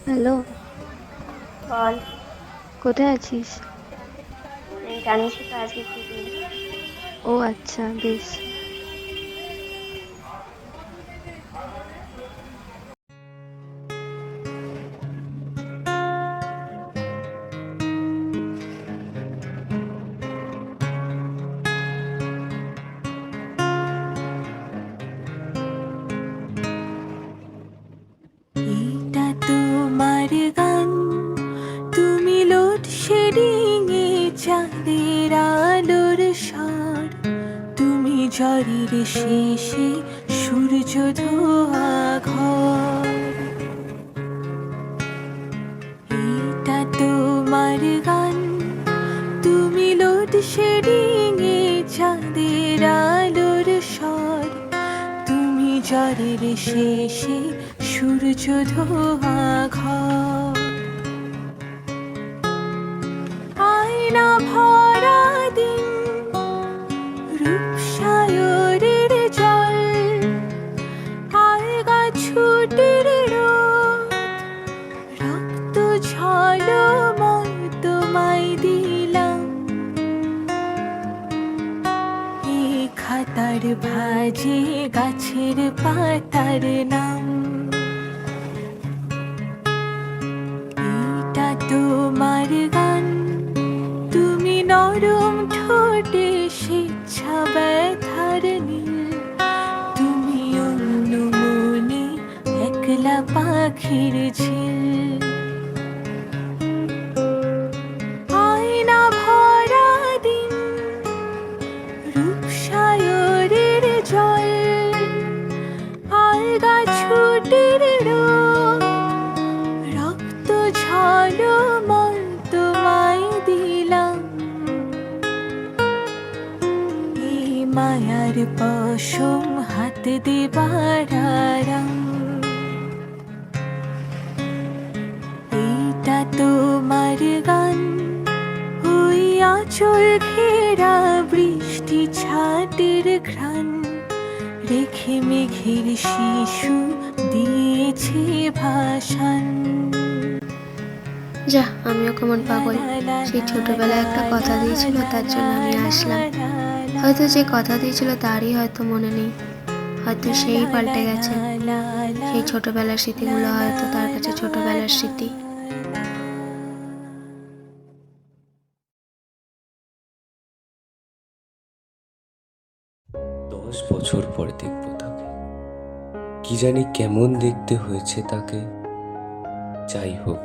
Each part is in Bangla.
হ্যালো, বল। কোথায় আছিস? জানিস তো আজকে কি দিন। ও আচ্ছা, বেশ। এটা তোমার গান, তুমি লোডশেডিং এ চাঁদের আলোর স্বর, তুমি ঝড়ের শেষে সূর্য ধোয়া ঘর। এটা তোমার গান, তুমি লোডশেডিং এ চাঁদের আলোর স্বর, তুমি ঝড়ের শেষে সূর্য ধোয়া ঘর। আয়না ভরা দিন, রূপসাগরের জল, আলগা ছুটির রোদ, রক্ত ঝলমল তোমায় দিলাম। এই খাতার ভাঁজে গাছের পাতার নাম। এটা তোমার গান, তুমি নরম ঠোঁটে স্বেচ্ছা ব্যথার নীল, তুমি অন্য মনে একলা পাখির ঝিল। আয়না ভরা দিন, রূপসাগরের জল, আলগা ছুটির রোদ, রক্ত ঝলমল তোমায় দিলাম। এই মায়ার পশম হাত দেবার আরাম। এটা তোমার গান, ওই আঁচল ঘেরা বৃষ্টি ছাটের ঘ্রাণ, রেখে মেঘের শিশু দিয়েছে ভাষণ। যা, আমিও কেমন পাগল। সেই ছোটবেলায় একটা কথা দিয়েছিল, তার জন্য আমি আসলাম। হয়তো যে কথা দিয়েছিল তারই হয়তো মনে নেই, হয়তো সেই পাল্টে গেছে। সেই ছোটবেলার স্মৃতিগুলো হয়তো তার কাছে ছোটবেলার স্মৃতি। 10 বছর পরে দেখবো তাকে, কি জানি কেমন দেখতে হয়েছে তাকে। যাই হোক,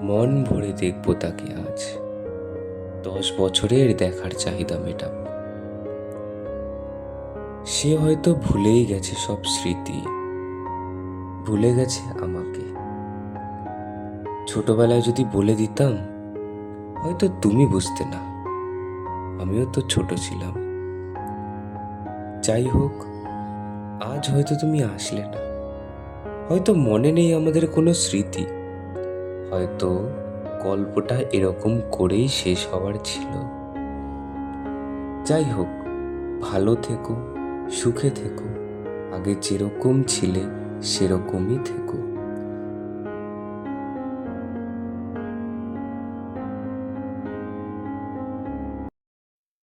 মন ভরে দেখবো তাকে আজ। 10 বছরের দেখার চাহিদা মেটাবো। সে হয়তো ভুলেই গেছে সব স্মৃতি, ভুলে গেছে আমাকে। ছোটবেলায় যদি বলে দিতাম, হয়তো তুমি বুঝতে না, আমিও তো ছোট ছিলাম। যাই হোক, আজ হয়তো তুমি আসলে না, হয়তো মনে নেই আমাদের কোনো স্মৃতি, হয়তো গল্পটা এরকম করেই শেষ হওয়ার ছিল। যাই হোক, ভালো থেকো, সুখে থেকো, আগে যেরকম ছিলে সেরকমই থেকো।